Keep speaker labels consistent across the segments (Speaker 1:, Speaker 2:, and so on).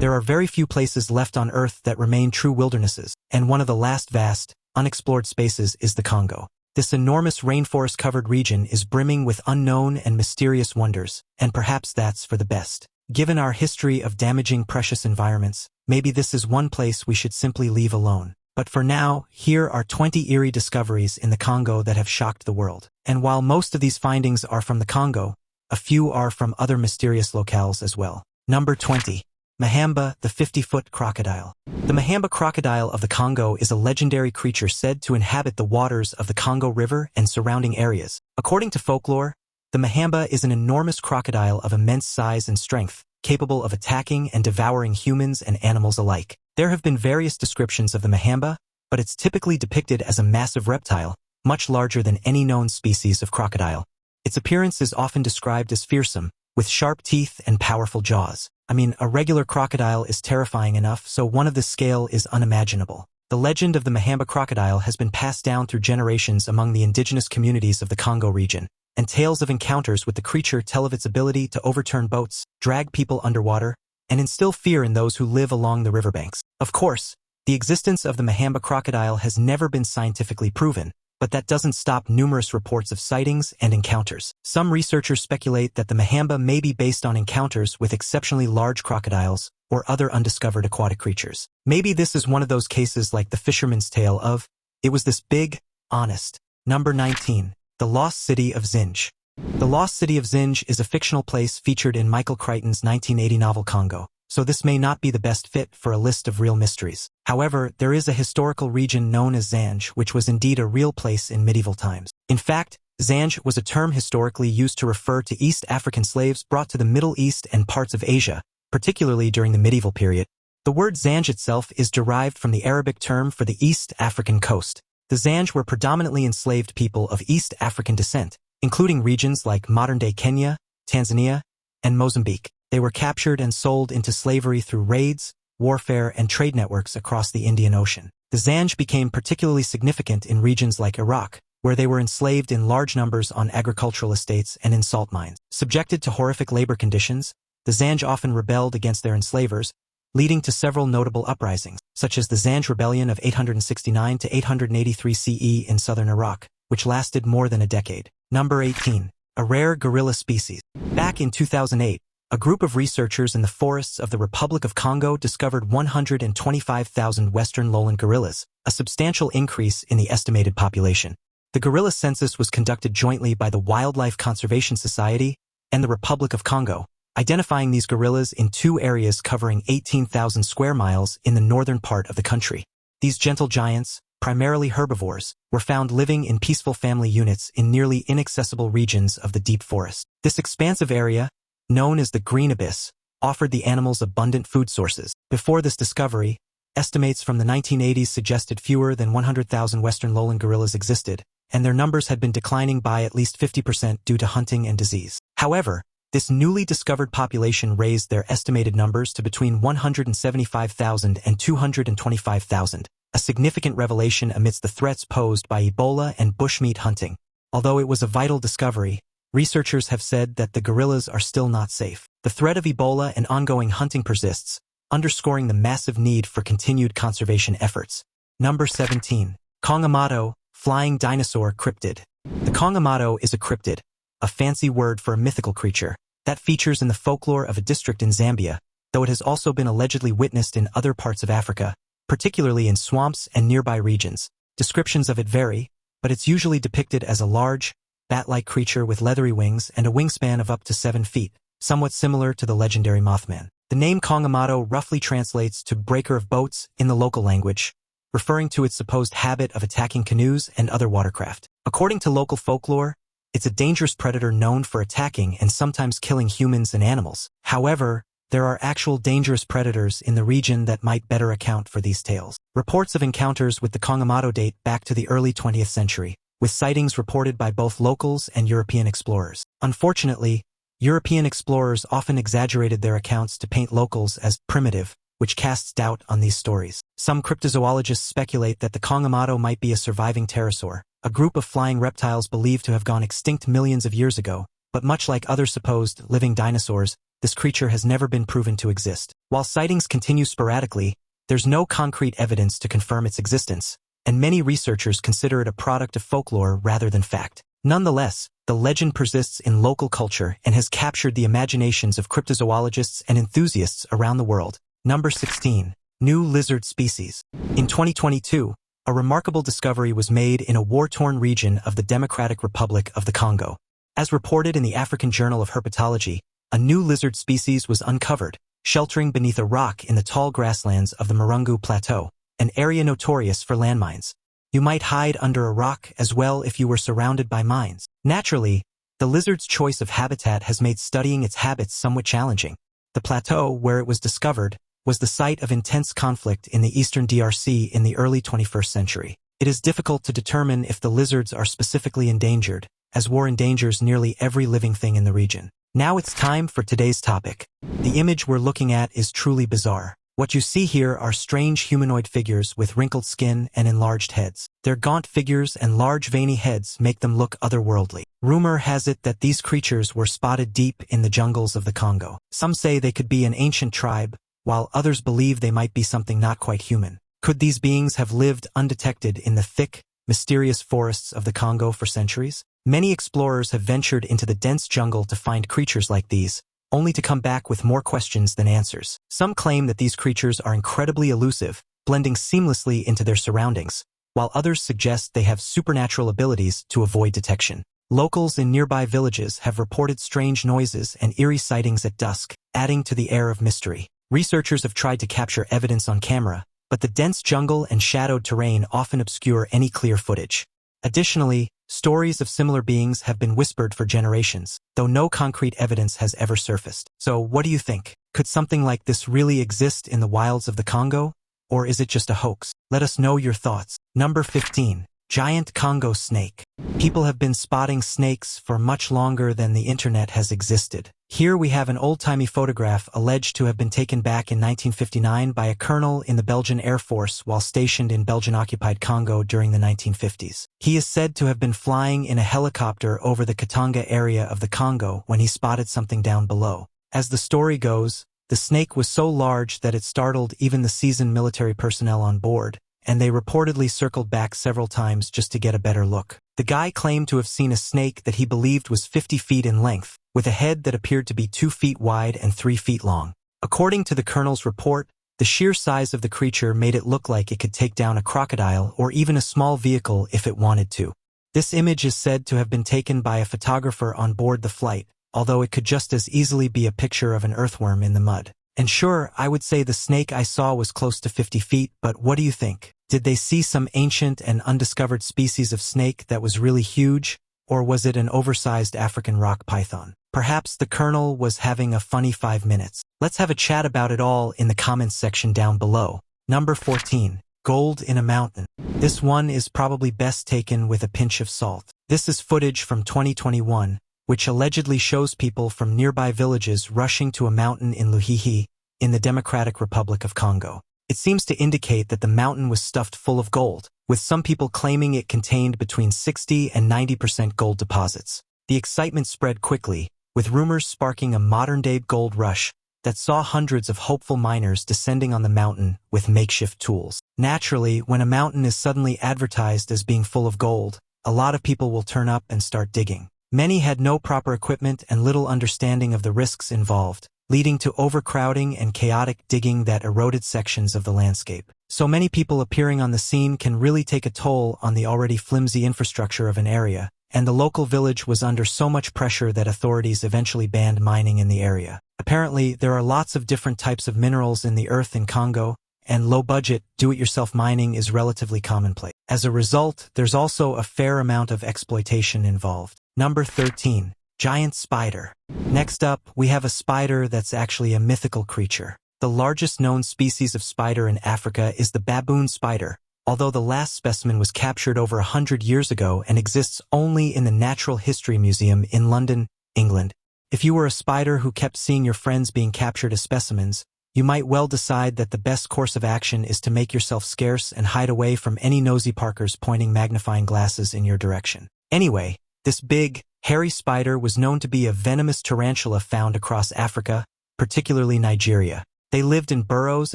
Speaker 1: There are very few places left on Earth that remain true wildernesses, and one of the last vast, unexplored spaces is the Congo. This enormous rainforest-covered region is brimming with unknown and mysterious wonders, and perhaps that's for the best. Given our history of damaging precious environments, maybe this is one place we should simply leave alone. But for now, here are 20 eerie discoveries in the Congo that have shocked the world. And while most of these findings are from the Congo, a few are from other mysterious locales as well. Number 20. Mahamba, the 50-foot crocodile. The Mahamba crocodile of the Congo is a legendary creature said to inhabit the waters of the Congo River and surrounding areas. According to folklore, the Mahamba is an enormous crocodile of immense size and strength, capable of attacking and devouring humans and animals alike. There have been various descriptions of the Mahamba, but it's typically depicted as a massive reptile, much larger than any known species of crocodile. Its appearance is often described as fearsome, with sharp teeth and powerful jaws. I mean, a regular crocodile is terrifying enough, so one of this scale is unimaginable. The legend of the Mahamba crocodile has been passed down through generations among the indigenous communities of the Congo region, and tales of encounters with the creature tell of its ability to overturn boats, drag people underwater, and instill fear in those who live along the riverbanks. Of course, the existence of the Mahamba crocodile has never been scientifically proven, but that doesn't stop numerous reports of sightings and encounters. Some researchers speculate that the Mahamba may be based on encounters with exceptionally large crocodiles or other undiscovered aquatic creatures. Maybe this is one of those cases like the fisherman's tale of, it was this big, honest. Number 19. The Lost City of Zinj. The Lost City of Zinj is a fictional place featured in Michael Crichton's 1980 novel Congo, so this may not be the best fit for a list of real mysteries. However, there is a historical region known as Zanj, which was indeed a real place in medieval times. In fact, Zanj was a term historically used to refer to East African slaves brought to the Middle East and parts of Asia, particularly during the medieval period. The word Zanj itself is derived from the Arabic term for the East African coast. The Zanj were predominantly enslaved people of East African descent, including regions like modern-day Kenya, Tanzania, and Mozambique. They were captured and sold into slavery through raids, warfare, and trade networks across the Indian Ocean. The Zanj became particularly significant in regions like Iraq, where they were enslaved in large numbers on agricultural estates and in salt mines. Subjected to horrific labor conditions, the Zanj often rebelled against their enslavers, leading to several notable uprisings, such as the Zanj Rebellion of 869 to 883 CE in southern Iraq, which lasted more than a decade. Number 18. A rare gorilla species. Back in 2008, a group of researchers in the forests of the Republic of Congo discovered 125,000 western lowland gorillas, a substantial increase in the estimated population. The gorilla census was conducted jointly by the Wildlife Conservation Society and the Republic of Congo, identifying these gorillas in two areas covering 18,000 square miles in the northern part of the country. These gentle giants, primarily herbivores, were found living in peaceful family units in nearly inaccessible regions of the deep forest. This expansive area, known as the Green Abyss, offered the animals abundant food sources. Before this discovery, estimates from the 1980s suggested fewer than 100,000 western lowland gorillas existed, and their numbers had been declining by at least 50% due to hunting and disease. However, this newly discovered population raised their estimated numbers to between 175,000 and 225,000, a significant revelation amidst the threats posed by Ebola and bushmeat hunting. Although it was a vital discovery, researchers have said that the gorillas are still not safe. The threat of Ebola and ongoing hunting persists, underscoring the massive need for continued conservation efforts. Number 17. Kongomato, flying dinosaur cryptid. The Kongomato is a cryptid, a fancy word for a mythical creature, that features in the folklore of a district in Zambia, though it has also been allegedly witnessed in other parts of Africa, particularly in swamps and nearby regions. Descriptions of it vary, but it's usually depicted as a large, bat-like creature with leathery wings and a wingspan of up to 7 feet, somewhat similar to the legendary Mothman. The name Kongomato roughly translates to breaker of boats in the local language, referring to its supposed habit of attacking canoes and other watercraft. According to local folklore, it's a dangerous predator known for attacking and sometimes killing humans and animals. However, there are actual dangerous predators in the region that might better account for these tales. Reports of encounters with the Kongomato date back to the early 20th century, with sightings reported by both locals and European explorers. Unfortunately, European explorers often exaggerated their accounts to paint locals as primitive, which casts doubt on these stories. Some cryptozoologists speculate that the Kongomato might be a surviving pterosaur, a group of flying reptiles believed to have gone extinct millions of years ago, but much like other supposed living dinosaurs, this creature has never been proven to exist. While sightings continue sporadically, there's no concrete evidence to confirm its existence, and many researchers consider it a product of folklore rather than fact. Nonetheless, the legend persists in local culture and has captured the imaginations of cryptozoologists and enthusiasts around the world. Number 16. New lizard species. In 2022, a remarkable discovery was made in a war-torn region of the Democratic Republic of the Congo. As reported in the African Journal of Herpetology, a new lizard species was uncovered, sheltering beneath a rock in the tall grasslands of the Marungu Plateau, an area notorious for landmines. You might hide under a rock as well if you were surrounded by mines. Naturally, the lizard's choice of habitat has made studying its habits somewhat challenging. The plateau where it was discovered was the site of intense conflict in the eastern DRC in the early 21st century. It is difficult to determine if the lizards are specifically endangered, as war endangers nearly every living thing in the region. Now it's time for today's topic. The image we're looking at is truly bizarre. What you see here are strange humanoid figures with wrinkled skin and enlarged heads. Their gaunt figures and large veiny heads make them look otherworldly. Rumor has it that these creatures were spotted deep in the jungles of the Congo. Some say they could be an ancient tribe, while others believe they might be something not quite human. Could these beings have lived undetected in the thick, mysterious forests of the Congo for centuries? Many explorers have ventured into the dense jungle to find creatures like these, only to come back with more questions than answers. Some claim that these creatures are incredibly elusive, blending seamlessly into their surroundings, while others suggest they have supernatural abilities to avoid detection. Locals in nearby villages have reported strange noises and eerie sightings at dusk, adding to the air of mystery. Researchers have tried to capture evidence on camera, but the dense jungle and shadowed terrain often obscure any clear footage. Additionally, stories of similar beings have been whispered for generations, though no concrete evidence has ever surfaced. So what do you think? Could something like this really exist in the wilds of the Congo? Or is it just a hoax? Let us know your thoughts. Number 15. Giant Congo snake. People have been spotting snakes for much longer than the internet has existed. Here we have an old-timey photograph alleged to have been taken back in 1959 by a colonel in the Belgian Air Force while stationed in Belgian-occupied Congo during the 1950s. He is said to have been flying in a helicopter over the Katanga area of the Congo when he spotted something down below. As the story goes, the snake was so large that it startled even the seasoned military personnel on board, and they reportedly circled back several times just to get a better look. The guy claimed to have seen a snake that he believed was 50 feet in length, with a head that appeared to be 2 feet wide and 3 feet long. According to the colonel's report, the sheer size of the creature made it look like it could take down a crocodile or even a small vehicle if it wanted to. This image is said to have been taken by a photographer on board the flight, although it could just as easily be a picture of an earthworm in the mud. And sure, I would say the snake I saw was close to 50 feet, but what do you think? Did they see some ancient and undiscovered species of snake that was really huge, or was it an oversized African rock python? Perhaps the colonel was having a funny 5 minutes. Let's have a chat about it all in the comments section down below. Number 14. Gold in a mountain. This one is probably best taken with a pinch of salt. This is footage from 2021, which allegedly shows people from nearby villages rushing to a mountain in Luhihi, in the Democratic Republic of Congo. It seems to indicate that the mountain was stuffed full of gold, with some people claiming it contained between 60 and 90% gold deposits. The excitement spread quickly, with rumors sparking a modern-day gold rush that saw hundreds of hopeful miners descending on the mountain with makeshift tools. Naturally, when a mountain is suddenly advertised as being full of gold, a lot of people will turn up and start digging. Many had no proper equipment and little understanding of the risks involved, leading to overcrowding and chaotic digging that eroded sections of the landscape. So many people appearing on the scene can really take a toll on the already flimsy infrastructure of an area, and the local village was under so much pressure that authorities eventually banned mining in the area. Apparently, there are lots of different types of minerals in the earth in Congo, and low-budget, do-it-yourself mining is relatively commonplace. As a result, there's also a fair amount of exploitation involved. Number 13. Giant spider. Next up, we have a spider that's actually a mythical creature. The largest known species of spider in Africa is the baboon spider, although the last specimen was captured over 100 years ago and exists only in the Natural History Museum in London, England. If you were a spider who kept seeing your friends being captured as specimens, you might well decide that the best course of action is to make yourself scarce and hide away from any nosy parkers pointing magnifying glasses in your direction. Anyway, this big, Hairy spider was known to be a venomous tarantula found across Africa, particularly Nigeria. They lived in burrows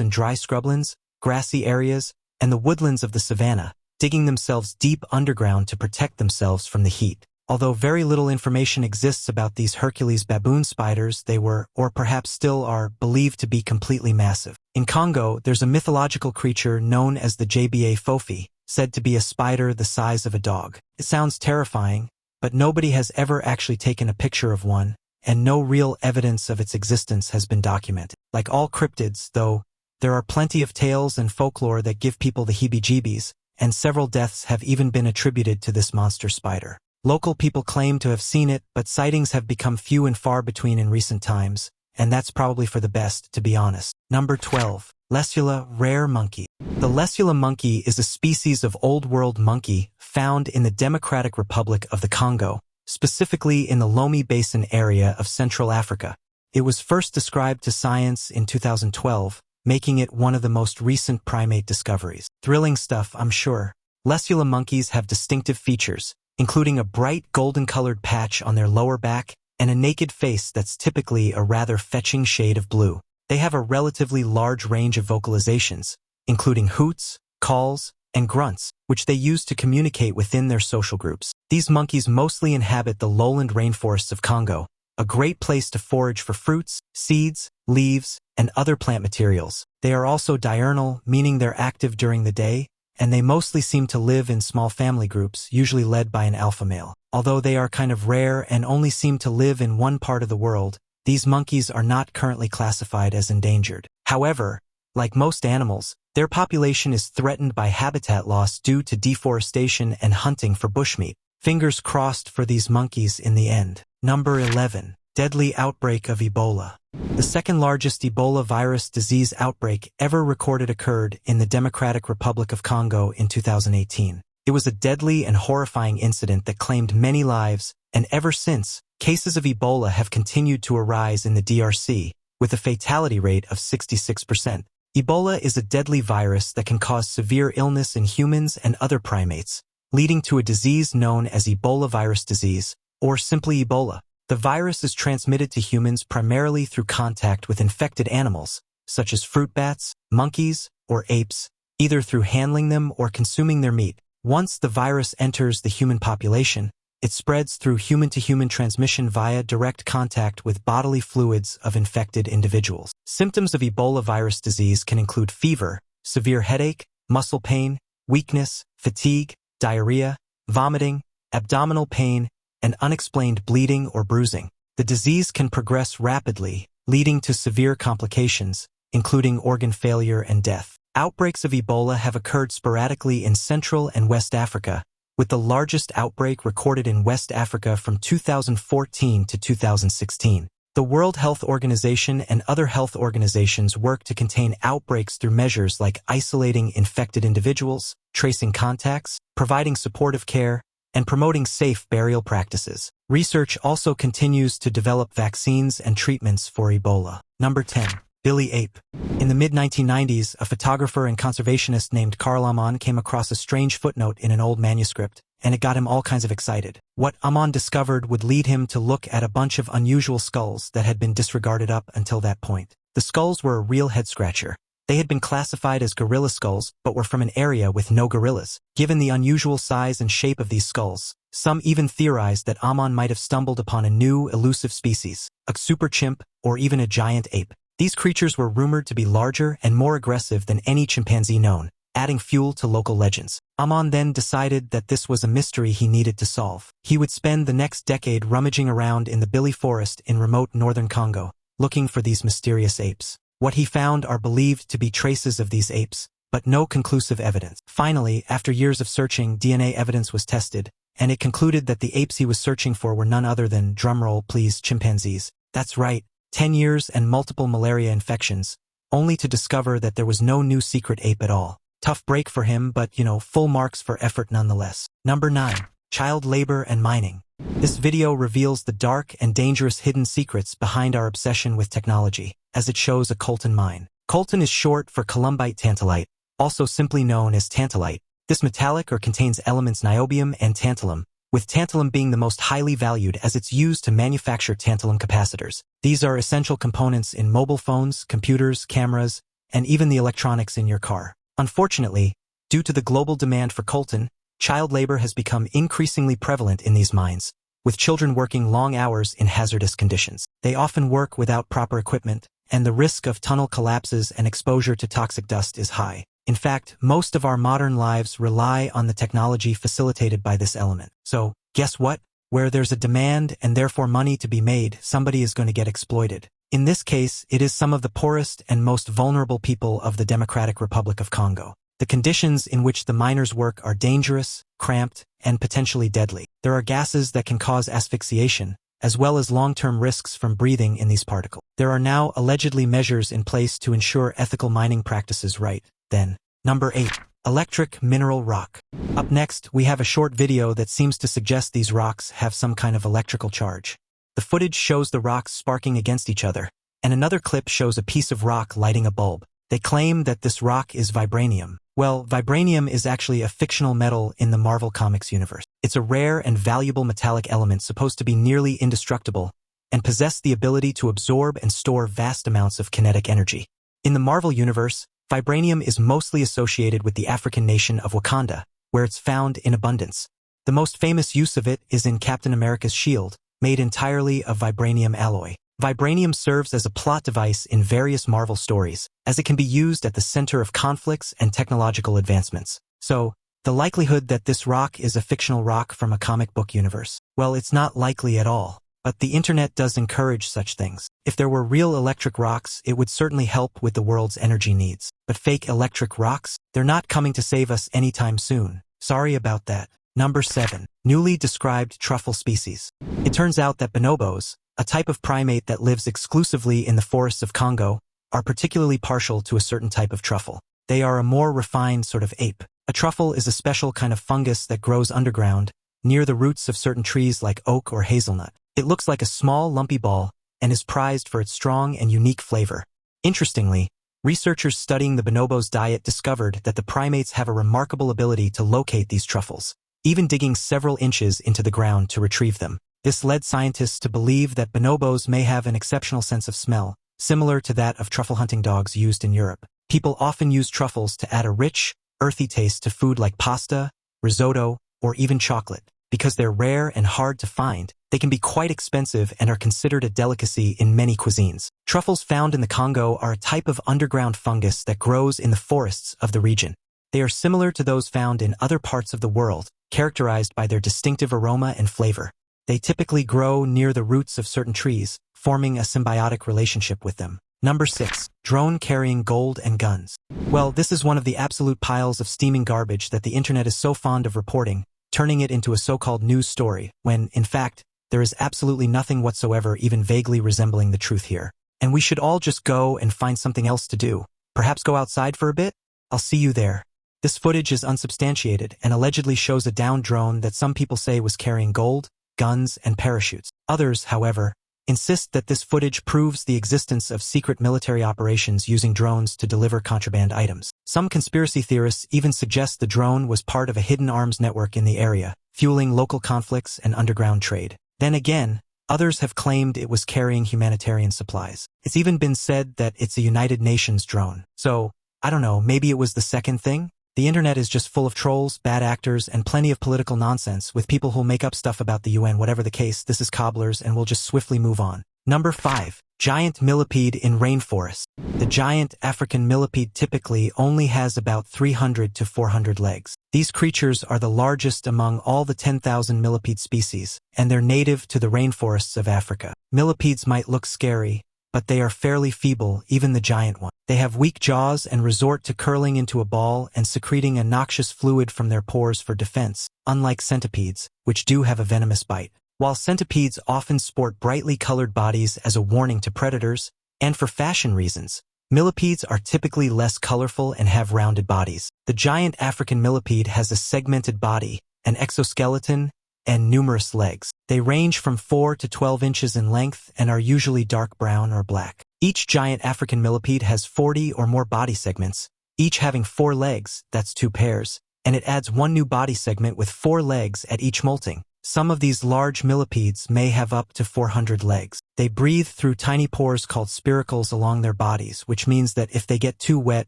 Speaker 1: and dry scrublands, grassy areas, and the woodlands of the savanna, digging themselves deep underground to protect themselves from the heat. Although very little information exists about these Hercules baboon spiders, they were, or perhaps still are, believed to be completely massive. In Congo, there's a mythological creature known as the JBA fofi, said to be a spider the size of a dog. It sounds terrifying, but nobody has ever actually taken a picture of one, and no real evidence of its existence has been documented. Like all cryptids, though, there are plenty of tales and folklore that give people the heebie-jeebies, and several deaths have even been attributed to this monster spider. Local people claim to have seen it, but sightings have become few and far between in recent times, and that's probably for the best, to be honest. Number 12. Lesula rare monkey. The Lesula monkey is a species of Old World monkey found in the Democratic Republic of the Congo, specifically in the Lomé Basin area of Central Africa. It was first described to science in 2012, making it one of the most recent primate discoveries. Thrilling stuff, I'm sure. Lesula monkeys have distinctive features, including a bright golden-colored patch on their lower back and a naked face that's typically a rather fetching shade of blue. They have a relatively large range of vocalizations, including hoots, calls, and grunts, which they use to communicate within their social groups. These monkeys mostly inhabit the lowland rainforests of Congo, a great place to forage for fruits, seeds, leaves, and other plant materials. They are also diurnal, meaning they're active during the day, and they mostly seem to live in small family groups, usually led by an alpha male. Although they are kind of rare and only seem to live in one part of the world, these monkeys are not currently classified as endangered. However, like most animals, their population is threatened by habitat loss due to deforestation and hunting for bushmeat. Fingers crossed for these monkeys in the end. Number 11. Deadly outbreak of Ebola. The second largest Ebola virus disease outbreak ever recorded occurred in the Democratic Republic of Congo in 2018. It was a deadly and horrifying incident that claimed many lives, and ever since, cases of Ebola have continued to arise in the DRC, with a fatality rate of 66%. Ebola is a deadly virus that can cause severe illness in humans and other primates, leading to a disease known as Ebola virus disease, or simply Ebola. The virus is transmitted to humans primarily through contact with infected animals, such as fruit bats, monkeys, or apes, either through handling them or consuming their meat. Once the virus enters the human population, it spreads through human-to-human transmission via direct contact with bodily fluids of infected individuals. Symptoms of Ebola virus disease can include fever, severe headache, muscle pain, weakness, fatigue, diarrhea, vomiting, abdominal pain, and unexplained bleeding or bruising. The disease can progress rapidly, leading to severe complications, including organ failure and death. Outbreaks of Ebola have occurred sporadically in Central and West Africa, with the largest outbreak recorded in West Africa from 2014 to 2016. The World Health Organization and other health organizations work to contain outbreaks through measures like isolating infected individuals, tracing contacts, providing supportive care, and promoting safe burial practices. Research also continues to develop vaccines and treatments for Ebola. Number 10. Billy Ape. In the mid-1990s, a photographer and conservationist named Carl Amon came across a strange footnote in an old manuscript, and it got him all kinds of excited. What Amon discovered would lead him to look at a bunch of unusual skulls that had been disregarded up until that point. The skulls were a real head-scratcher. They had been classified as gorilla skulls, but were from an area with no gorillas. Given the unusual size and shape of these skulls, some even theorized that Amon might have stumbled upon a new, elusive species, a super chimp, or even a giant ape. These creatures were rumored to be larger and more aggressive than any chimpanzee known, adding fuel to local legends. Amon then decided that this was a mystery he needed to solve. He would spend the next decade rummaging around in the Billy Forest in remote northern Congo, looking for these mysterious apes. What he found are believed to be traces of these apes, but no conclusive evidence. Finally, after years of searching, DNA evidence was tested, and it concluded that the apes he was searching for were none other than, drumroll please, chimpanzees. That's right, 10 years and multiple malaria infections, only to discover that there was no new secret ape at all. Tough break for him, but, full marks for effort nonetheless. Number 9. Child labor and mining. This video reveals the dark and dangerous hidden secrets behind our obsession with technology, as it shows a coltan mine. Coltan is short for columbite tantalite, also simply known as tantalite. This metallic or contains elements niobium and tantalum, with tantalum being the most highly valued as it's used to manufacture tantalum capacitors. These are essential components in mobile phones, computers, cameras, and even the electronics in your car. Unfortunately, due to the global demand for coltan, child labor has become increasingly prevalent in these mines, with children working long hours in hazardous conditions. They often work without proper equipment, and the risk of tunnel collapses and exposure to toxic dust is high. In fact, most of our modern lives rely on the technology facilitated by this element. So, guess what? Where there's a demand and therefore money to be made, somebody is going to get exploited. In this case, it is some of the poorest and most vulnerable people of the Democratic Republic of Congo. The conditions in which the miners work are dangerous, cramped, and potentially deadly. There are gases that can cause asphyxiation, as well as long-term risks from breathing in these particles. There are now allegedly measures in place to ensure ethical mining practices right. Then, number 8. Electric mineral rock. Up next, we have a short video that seems to suggest these rocks have some kind of electrical charge. The footage shows the rocks sparking against each other, and another clip shows a piece of rock lighting a bulb. They claim that this rock is vibranium. Well, vibranium is actually a fictional metal in the Marvel Comics universe. It's a rare and valuable metallic element supposed to be nearly indestructible and possess the ability to absorb and store vast amounts of kinetic energy. In the Marvel universe, vibranium is mostly associated with the African nation of Wakanda, where it's found in abundance. The most famous use of it is in Captain America's shield, made entirely of vibranium alloy. Vibranium serves as a plot device in various Marvel stories, as it can be used at the center of conflicts and technological advancements. So, the likelihood that this rock is a fictional rock from a comic book universe, well, it's not likely at all. But the internet does encourage such things. If there were real electric rocks, it would certainly help with the world's energy needs. But fake electric rocks? They're not coming to save us anytime soon. Sorry about that. Number 7. Newly described truffle species. It turns out that bonobos, a type of primate that lives exclusively in the forests of Congo, are particularly partial to a certain type of truffle. They are a more refined sort of ape. A truffle is a special kind of fungus that grows underground, near the roots of certain trees like oak or hazelnut. It looks like a small, lumpy ball and is prized for its strong and unique flavor. Interestingly, researchers studying the bonobo's diet discovered that the primates have a remarkable ability to locate these truffles, even digging several inches into the ground to retrieve them. This led scientists to believe that bonobos may have an exceptional sense of smell, similar to that of truffle hunting dogs used in Europe. People often use truffles to add a rich, earthy taste to food like pasta, risotto, or even chocolate. Because they're rare and hard to find, they can be quite expensive and are considered a delicacy in many cuisines. Truffles found in the Congo are a type of underground fungus that grows in the forests of the region. They are similar to those found in other parts of the world, characterized by their distinctive aroma and flavor. They typically grow near the roots of certain trees, forming a symbiotic relationship with them. Number 6. Drone carrying gold and guns. Well, this is one of the absolute piles of steaming garbage that the internet is so fond of reporting, turning it into a so-called news story, when, in fact, there is absolutely nothing whatsoever even vaguely resembling the truth here. And we should all just go and find something else to do. Perhaps go outside for a bit? I'll see you there. This footage is unsubstantiated and allegedly shows a downed drone that some people say was carrying gold, guns, and parachutes. Others, however, insist that this footage proves the existence of secret military operations using drones to deliver contraband items. Some conspiracy theorists even suggest the drone was part of a hidden arms network in the area, fueling local conflicts and underground trade. Then again, others have claimed it was carrying humanitarian supplies. It's even been said that it's a United Nations drone. So, I don't know, maybe it was the second thing? The internet is just full of trolls, bad actors, and plenty of political nonsense with people who'll make up stuff about the UN. Whatever the case, this is Cobblers and we'll just swiftly move on. Number 5. Giant millipede in rainforest. The giant African millipede typically only has about 300 to 400 legs. These creatures are the largest among all the 10,000 millipede species, and they're native to the rainforests of Africa. Millipedes might look scary, but they are fairly feeble, even the giant one. They have weak jaws and resort to curling into a ball and secreting a noxious fluid from their pores for defense, unlike centipedes, which do have a venomous bite. While centipedes often sport brightly colored bodies as a warning to predators, and for fashion reasons, millipedes are typically less colorful and have rounded bodies. The giant African millipede has a segmented body, an exoskeleton, and numerous legs. They range from 4 to 12 inches in length and are usually dark brown or black. Each giant African millipede has 40 or more body segments, each having 4 legs, that's 2 pairs, and it adds one new body segment with 4 legs at each molting. Some of these large millipedes may have up to 400 legs. They breathe through tiny pores called spiracles along their bodies, which means that if they get too wet,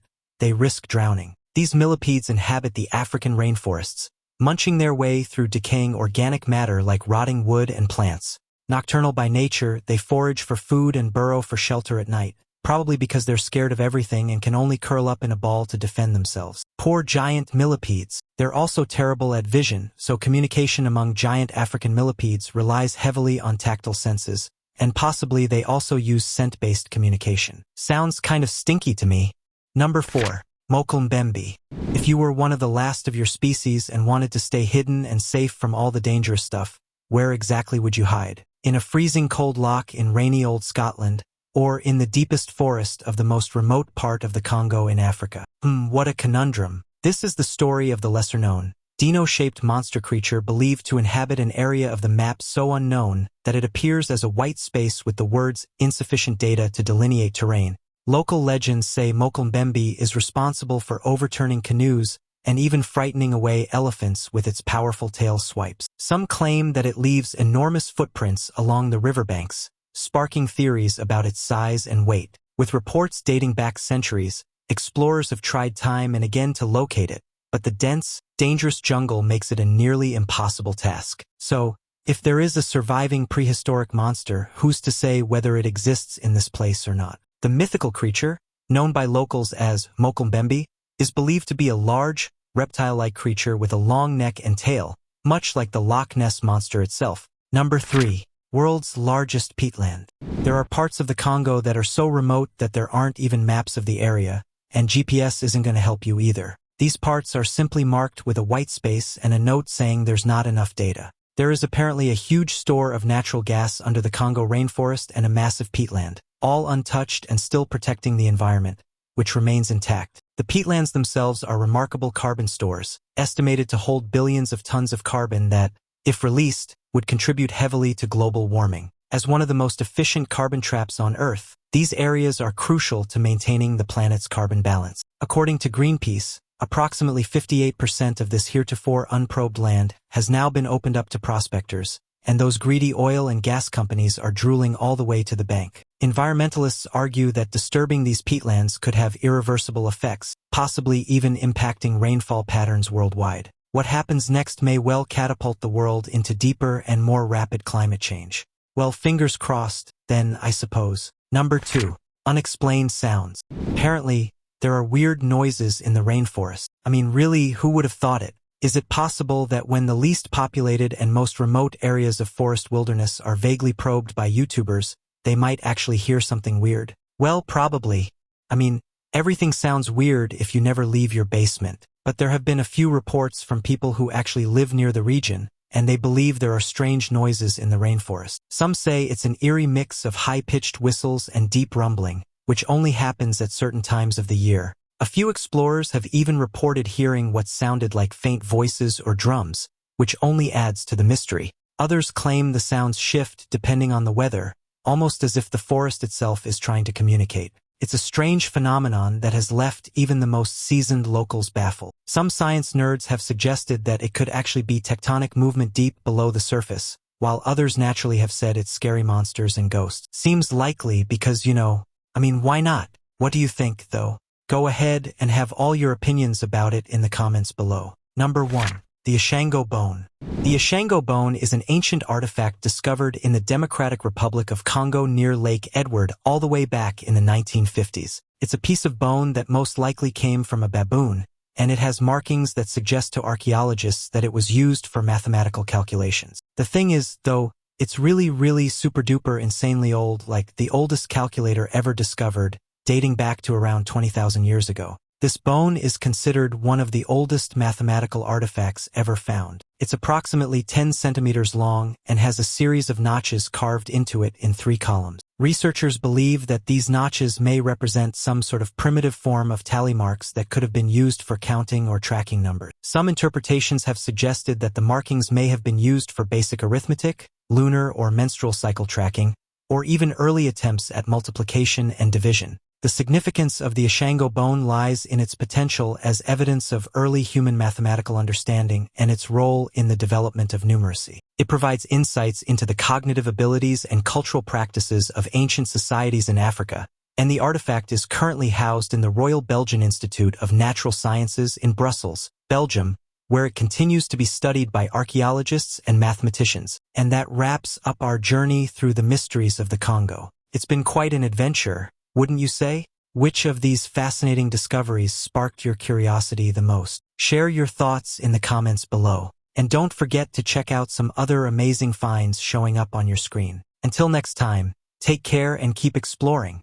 Speaker 1: they risk drowning. These millipedes inhabit the African rainforests, munching their way through decaying organic matter like rotting wood and plants. Nocturnal by nature, they forage for food and burrow for shelter at night, probably because they're scared of everything and can only curl up in a ball to defend themselves. Poor giant millipedes. They're also terrible at vision, so communication among giant African millipedes relies heavily on tactile senses, and possibly they also use scent-based communication. Sounds kind of stinky to me. Number 4. Mokele-Mbembe. If you were one of the last of your species and wanted to stay hidden and safe from all the dangerous stuff, where exactly would you hide? In a freezing cold loch in rainy old Scotland, or in the deepest forest of the most remote part of the Congo in Africa? What a conundrum. This is the story of the lesser-known, dino-shaped monster creature believed to inhabit an area of the map so unknown that it appears as a white space with the words insufficient data to delineate terrain. Local legends say Mokele-Mbembe is responsible for overturning canoes and even frightening away elephants with its powerful tail swipes. Some claim that it leaves enormous footprints along the riverbanks, sparking theories about its size and weight. With reports dating back centuries, explorers have tried time and again to locate it, but the dense, dangerous jungle makes it a nearly impossible task. So, if there is a surviving prehistoric monster, who's to say whether it exists in this place or not? The mythical creature, known by locals as Mokele-Mbembe, is believed to be a large, reptile-like creature with a long neck and tail, much like the Loch Ness monster itself. Number 3. World's largest peatland. There are parts of the Congo that are so remote that there aren't even maps of the area, and GPS isn't going to help you either. These parts are simply marked with a white space and a note saying there's not enough data. There is apparently a huge store of natural gas under the Congo rainforest and a massive peatland, all untouched and still protecting the environment, which remains intact. The peatlands themselves are remarkable carbon stores, estimated to hold billions of tons of carbon that, if released, would contribute heavily to global warming. As one of the most efficient carbon traps on Earth, these areas are crucial to maintaining the planet's carbon balance. According to Greenpeace, approximately 58% of this heretofore unprobed land has now been opened up to prospectors, and those greedy oil and gas companies are drooling all the way to the bank. Environmentalists argue that disturbing these peatlands could have irreversible effects, possibly even impacting rainfall patterns worldwide. What happens next may well catapult the world into deeper and more rapid climate change. Well, fingers crossed, then, I suppose. Number 2. Unexplained sounds. Apparently, there are weird noises in the rainforest. I mean, really, who would have thought it? Is it possible that when the least populated and most remote areas of forest wilderness are vaguely probed by YouTubers, they might actually hear something weird? Well, probably. I mean, everything sounds weird if you never leave your basement. But there have been a few reports from people who actually live near the region, and they believe there are strange noises in the rainforest. Some say it's an eerie mix of high-pitched whistles and deep rumbling, which only happens at certain times of the year. A few explorers have even reported hearing what sounded like faint voices or drums, which only adds to the mystery. Others claim the sounds shift depending on the weather, almost as if the forest itself is trying to communicate. It's a strange phenomenon that has left even the most seasoned locals baffled. Some science nerds have suggested that it could actually be tectonic movement deep below the surface, while others naturally have said it's scary monsters and ghosts. Seems likely because, why not? What do you think, though? Go ahead and have all your opinions about it in the comments below. Number 1. The Ishango bone. The Ishango bone is an ancient artifact discovered in the Democratic Republic of Congo near Lake Edward all the way back in the 1950s. It's a piece of bone that most likely came from a baboon, and it has markings that suggest to archaeologists that it was used for mathematical calculations. The thing is, though, it's really super duper insanely old, like the oldest calculator ever discovered, dating back to around 20,000 years ago. This bone is considered one of the oldest mathematical artifacts ever found. It's approximately 10 centimeters long and has a series of notches carved into it in 3 columns. Researchers believe that these notches may represent some sort of primitive form of tally marks that could have been used for counting or tracking numbers. Some interpretations have suggested that the markings may have been used for basic arithmetic, lunar or menstrual cycle tracking, or even early attempts at multiplication and division. The significance of the Ishango bone lies in its potential as evidence of early human mathematical understanding and its role in the development of numeracy. It provides insights into the cognitive abilities and cultural practices of ancient societies in Africa, and the artifact is currently housed in the Royal Belgian Institute of Natural Sciences in Brussels, Belgium, where it continues to be studied by archaeologists and mathematicians. And that wraps up our journey through the mysteries of the Congo. It's been quite an adventure, wouldn't you say? Which of these fascinating discoveries sparked your curiosity the most? Share your thoughts in the comments below. And don't forget to check out some other amazing finds showing up on your screen. Until next time, take care and keep exploring.